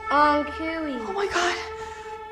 Kiwi. Oh my god,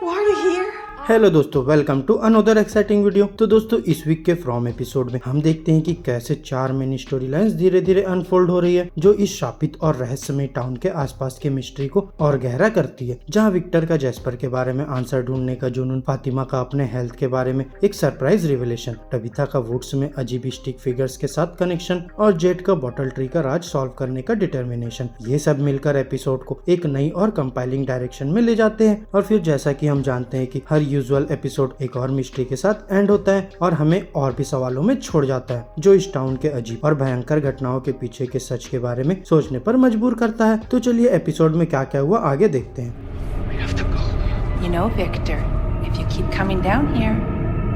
why are you here? Hello दोस्तों, welcome to another exciting video. तो दोस्तों, इस week के फ्रॉम एपिसोड में हम देखते हैं कि कैसे 4 मेन स्टोरी लाइन्स धीरे धीरे अनफोल्ड हो रही है, जो इस शापित और रहस्यमय टाउन के आसपास के मिस्ट्री को और गहरा करती है। जहां विक्टर का जैस्पर के बारे में आंसर ढूंढने का जुनून, फातिमा का अपने हेल्थ के बारे में एक सरप्राइज रिवेलेशन, टबिथा का वुड्स में अजीब स्टिक फिगर्स के साथ कनेक्शन और जेट का बॉटल ट्री का राज सॉल्व करने का डिटर्मिनेशन, ये सब मिलकर एपिसोड को एक नई और कंपाइलिंग डायरेक्शन में ले जाते हैं। और फिर जैसा कि हम जानते हैं कि हर यूजुअल एपिसोड एक और मिस्ट्री के साथ एंड होता है और हमें और भी सवालों में छोड़ जाता है, जो इस टाउन के अजीब और भयंकर घटनाओं के पीछे के सच के बारे में सोचने पर मजबूर करता है। तो चलिए एपिसोड में क्या क्या हुआ आगे देखते हैं। You know, Victor, if you keep coming down here,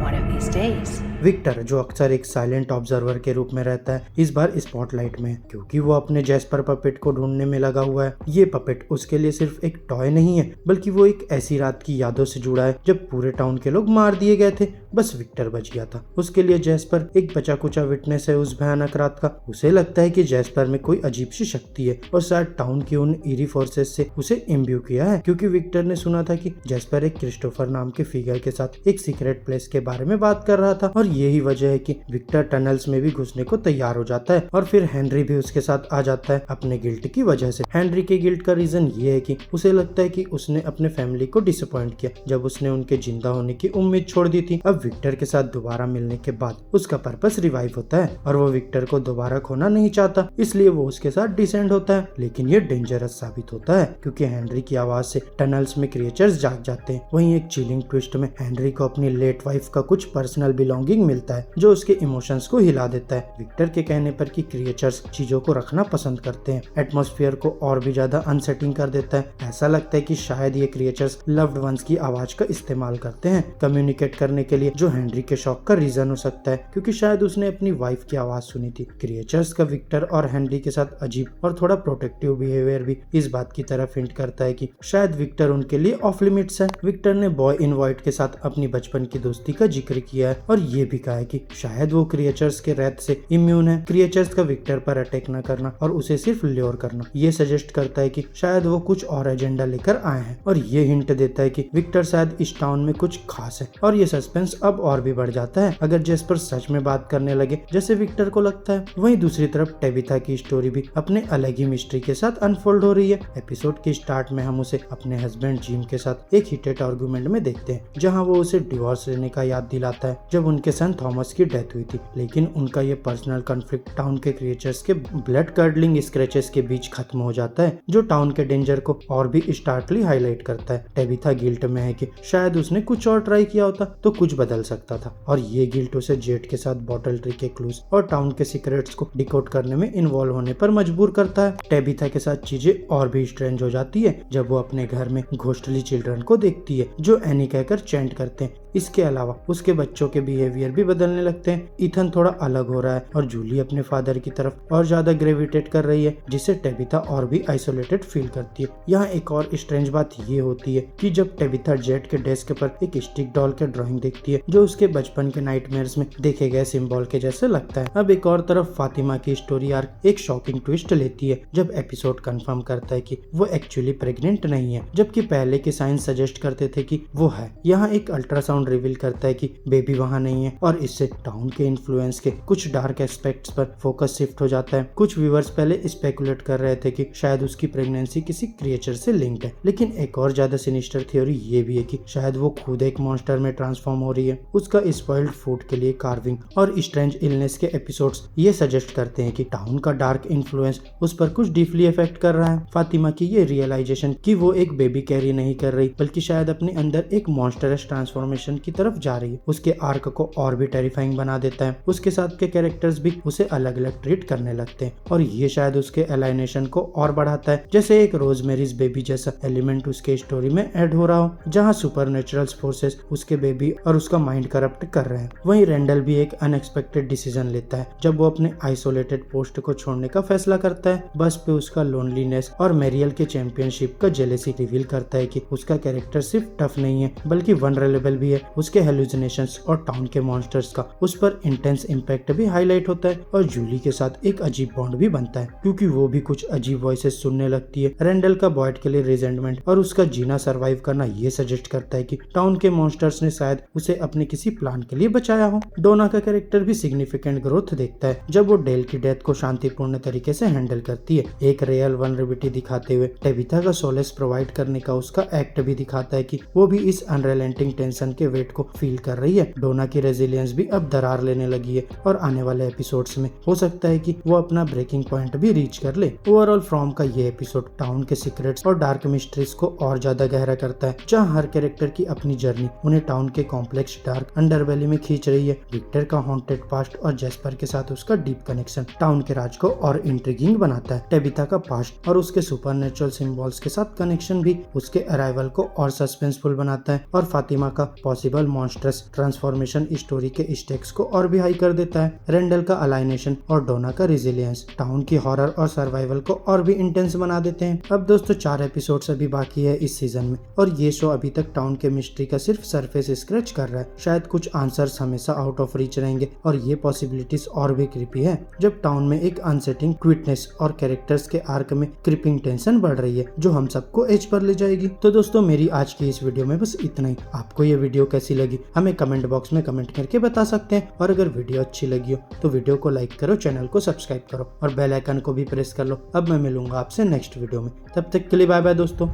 one of these days. Victor, जो अक्सर एक साइलेंट ऑब्जर्वर के रूप में रहता है, इस बार स्पॉटलाइट में है, क्योंकि वो अपने जैस्पर पपेट को ढूंढने में लगा हुआ है। ये पपेट उसके लिए सिर्फ एक टॉय नहीं है, बल्कि वो एक ऐसी रात की यादों से जुड़ा है जब पूरे टाउन के लोग मार दिए गए थे, बस विक्टर बच गया था। उसके लिए जैस्पर एक बचा कुचा विटनेस है उस भयानक रात का। उसे लगता है कि जैस्पर में कोई अजीब सी शक्ति है और शायद टाउन की उन ईरी फोर्सेस से उसे इम्ब्यू किया है, क्योंकि विक्टर ने सुना था कि जैस्पर एक क्रिस्टोफर नाम के फिगर के साथ एक सीक्रेट प्लेस के बारे में बात कर रहा था। और यही वजह है कि विक्टर टनल्स में भी घुसने को तैयार हो जाता है। और फिर हेनरी भी उसके साथ आ जाता है अपने गिल्ट की वजह से। हेनरी के गिल्ट का रीजन ये है कि उसे लगता है कि उसने अपने फैमिली को डिसअपॉइंट किया जब उसने उनके जिंदा होने की उम्मीद छोड़ दी थी। अब विक्टर के साथ दोबारा मिलने के बाद उसका पर्पस रिवाइव होता है और वो विक्टर को दोबारा खोना नहीं चाहता, इसलिए वो उसके साथ डिसेंड होता है। लेकिन ये डेंजरस साबित होता है, क्योंकि हेनरी की आवाज से टनल्स में क्रिएचर्स जाग जाते हैं। वहीं एक चिलिंग ट्विस्ट में हेनरी को अपनी लेट वाइफ का कुछ पर्सनल बिलोंगिंग मिलता है, जो उसके इमोशंस को हिला देता है। विक्टर के कहने पर कि क्रिएचर्स चीजों को रखना पसंद करते हैं, एटमॉस्फेयर को और भी ज्यादा अनसेटिंग कर देता है। ऐसा लगता है कि शायद ये क्रिएचर्स लव्ड वंस की आवाज का इस्तेमाल करते हैं कम्युनिकेट करने के लिए, जो हेनरी के शॉक का रीजन हो सकता है, क्योंकि शायद उसने अपनी वाइफ की आवाज सुनी थी। क्रिएचर्स का विक्टर और हेनरी के साथ अजीब और थोड़ा प्रोटेक्टिव बिहेवियर भी इस बात की तरफ हिंट करता है कि शायद विक्टर उनके लिए ऑफ लिमिट्स है। विक्टर ने बॉय इन व्हाइट के साथ अपनी बचपन की दोस्ती का जिक्र किया है और ये भी कहा है कि शायद वो क्रिएचर्स के रेत से इम्यून है। क्रिएचर्स का विक्टर पर अटैक न करना और उसे सिर्फ ल्योर करना ये सजेस्ट करता है कि शायद वो कुछ और एजेंडा लेकर आए हैं, और ये हिंट देता है कि विक्टर शायद इस टाउन में कुछ खास है। और ये सस्पेंस अब और भी बढ़ जाता है अगर जैस्पर सच में बात करने लगे जैसे विक्टर को लगता है। वहीं दूसरी तरफ टबिथा की स्टोरी भी अपने अलग ही मिस्ट्री के साथ अनफोल्ड हो रही है। एपिसोड के स्टार्ट में हम उसे अपने हस्बैंड जिम के साथ एक हीटेड आर्गुमेंट में देखते हैं, जहां वो उसे डिवोर्स लेने का याद दिलाता है जब उनके सन थॉमस की डेथ हुई थी। लेकिन उनका ये पर्सनल कॉन्फ्लिक्ट टाउन के क्रिएचर्स के ब्लड कर्डलिंग स्क्रैचेस के बीच खत्म हो जाता है, जो टाउन के डेंजर को और भी स्टार्कली हाईलाइट करता है। टबिथा गिल्ट में है कि शायद उसने कुछ और ट्राई किया होता तो कुछ बदल सकता था, और ये गिल्ट उसे जेट के साथ बॉटल ट्री के क्लूज और टाउन के सीक्रेट्स को डिकोड करने में इन्वॉल्व होने पर मजबूर करता है। टबिथा के साथ चीजें और भी स्ट्रेंज हो जाती है जब वो अपने घर में घोस्टली चिल्ड्रन को देखती है जो एनी कहकर चैंट करते हैं। इसके अलावा उसके बच्चों के बिहेवियर भी बदलने लगते हैं। इथन थोड़ा अलग हो रहा है और जूली अपने फादर की तरफ और ज्यादा ग्रेविटेट कर रही है, जिससे टबिथा और भी आइसोलेटेड फील करती है। यहाँ एक और स्ट्रेंज बात ये होती है कि जब टबिथा जेट के डेस्क पर एक स्टिक डॉल के ड्राइंग देखती है, जो उसके बचपन के नाइटमेयर्स में देखे गए सिंबल के जैसे लगता है। अब एक और तरफ फातिमा की स्टोरी आर्क एक शॉकिंग ट्विस्ट लेती है जब एपिसोड कंफर्म करता है कि वो एक्चुअली प्रेग्नेंट नहीं है, जबकि पहले के साइंस सजेस्ट करते थे कि वो है। यहाँ एक अल्ट्रासाउंड रिवील करता है कि बेबी वहाँ नहीं है, और इससे टाउन के इन्फ्लुएंस के कुछ डार्क एस्पेक्ट्स पर फोकस शिफ्ट हो जाता है। कुछ व्यूअर्स पहले स्पेकुलेट कर रहे थे कि शायद उसकी प्रेगनेंसी किसी क्रिएचर से लिंक्ड है, लेकिन एक और ज्यादा सिनिस्टर थ्योरी ये भी है कि शायद वो खुद एक मॉन्स्टर में ट्रांसफॉर्म हो रही है। उसका स्पॉइल्ड फूड के लिए कार्विंग और स्ट्रेंज इलनेस के एपिसोड्स ये सजेस्ट करते हैं कि टाउन का डार्क इन्फ्लुएंस उस पर कुछ डीपली इफेक्ट कर रहा है। फातिमा की ये रियलाइजेशन कि वो एक बेबी कैरी नहीं कर रही, बल्कि शायद अपने अंदर एक मॉन्स्टरस ट्रांसफॉर्मेशन की तरफ जा रही है, उसके आर्क को और भी टेरिफाइंग बना देता है। उसके साथ के कैरेक्टर्स भी उसे अलग अलग ट्रीट करने लगते हैं, और ये शायद उसके एलाइनेशन को और बढ़ाता है, जैसे एक रोजमेरीज बेबी जैसा एलिमेंट उसके स्टोरी में ऐड हो रहा हो, जहाँ सुपरनेचुरल फोर्सेस उसके बेबी और उसका माइंड करप्ट कर रहे हैं। वहीं रेंडल भी एक अनएक्सपेक्टेड डिसीजन लेता है जब वो अपने आइसोलेटेड पोस्ट को छोड़ने का फैसला करता है। बस पे उसका लोनलीनेस और मेरियल के चैंपियनशिप का जेलेसी रिवील करता है कि उसका कैरेक्टर सिर्फ टफ नहीं है बल्कि वनरेबल भी है, हुए उसके हेलुसिनेशंस और टाउन के मॉन्स्टर्स का उस पर इंटेंस इम्पैक्ट भी हाईलाइट होता है और जूली के साथ एक अजीब बॉन्ड भी बनता है क्योंकि वो भी कुछ अजीब वॉइसेस सुनने लगती है। रेंडल का बॉयड के लिए रिजेंटमेंट और उसका जीना सरवाइव करना ये सजेस्ट करता है कि टाउन के मॉन्स्टर्स ने शायद उसे अपने किसी प्लान के लिए बचाया हो। डोना का कैरेक्टर भी सिग्निफिकेंट ग्रोथ देखता है जब वो डेल की डेथ को शांतिपूर्ण तरीके से हैंडल करती है। एक रियल वनरेबिलिटी दिखाते हुए टेबिथा का सोलेस प्रोवाइड करने का उसका एक्ट भी दिखाता है कि वो भी इस अनरिलेंटिंग टेंशन के वेट को फील कर रही है। डोना की रेजिलियंस भी अब दरार लेने लगी है और आने वाले एपिसोड्स में हो सकता है कि वो अपना ब्रेकिंग पॉइंट भी रीच कर ले। ओवरऑल फ्रॉम का ये एपिसोड टाउन के सीक्रेट्स और डार्क मिस्ट्रीज को और ज्यादा गहरा करता है, जहाँ हर कैरेक्टर की अपनी जर्नी उन्हें टाउन के कॉम्प्लेक्स डार्क अंडरबेली में खींच रही है। विक्टर का हॉन्टेड पास्ट और जेस्पर के साथ उसका डीप कनेक्शन टाउन के राज को और इंट्रिगिंग बनाता है। टेबिथा का पास्ट और उसके सुपरनेचुरल सिंबल्स के साथ कनेक्शन भी उसके अराइवल को और सस्पेंसफुल बनाता है और फातिमा का पॉसिबल मॉन्स्टर्स ट्रांसफॉर्मेशन स्टोरी के स्टेक्स को और भी हाई कर देता है। रेंडल का अलाइनेशन और डोना का रेजिलियंस टाउन की हॉरर और सर्वाइवल को और भी इंटेंस बना देते हैं। अब दोस्तों 4 एपिसोड्स अभी बाकी है इस सीजन में और ये शो अभी तक टाउन के मिस्ट्री का सिर्फ सरफेस स्क्रैच कर रहा है। शायद कुछ आंसर्स हमेशा आउट ऑफ रीच रहेंगे और ये पॉसिबिलिटीज और भी क्रीपी है जब टाउन में एक अनसेटिंग क्विटनेस और कैरेक्टर्स के आर्क में क्रिपिंग टेंशन बढ़ रही है जो हम सबको एज पर ले जाएगी। तो दोस्तों मेरी आज की इस वीडियो में बस इतना ही। आपको ये वीडियो कैसी लगी हमें कमेंट बॉक्स में कमेंट करके बता सकते हैं और अगर वीडियो अच्छी लगी हो तो वीडियो को लाइक करो, चैनल को सब्सक्राइब करो और बेल आइकन को भी प्रेस कर लो। अब मैं मिलूंगा आपसे नेक्स्ट वीडियो में, तब तक के लिए बाय बाय दोस्तों।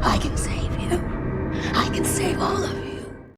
I can say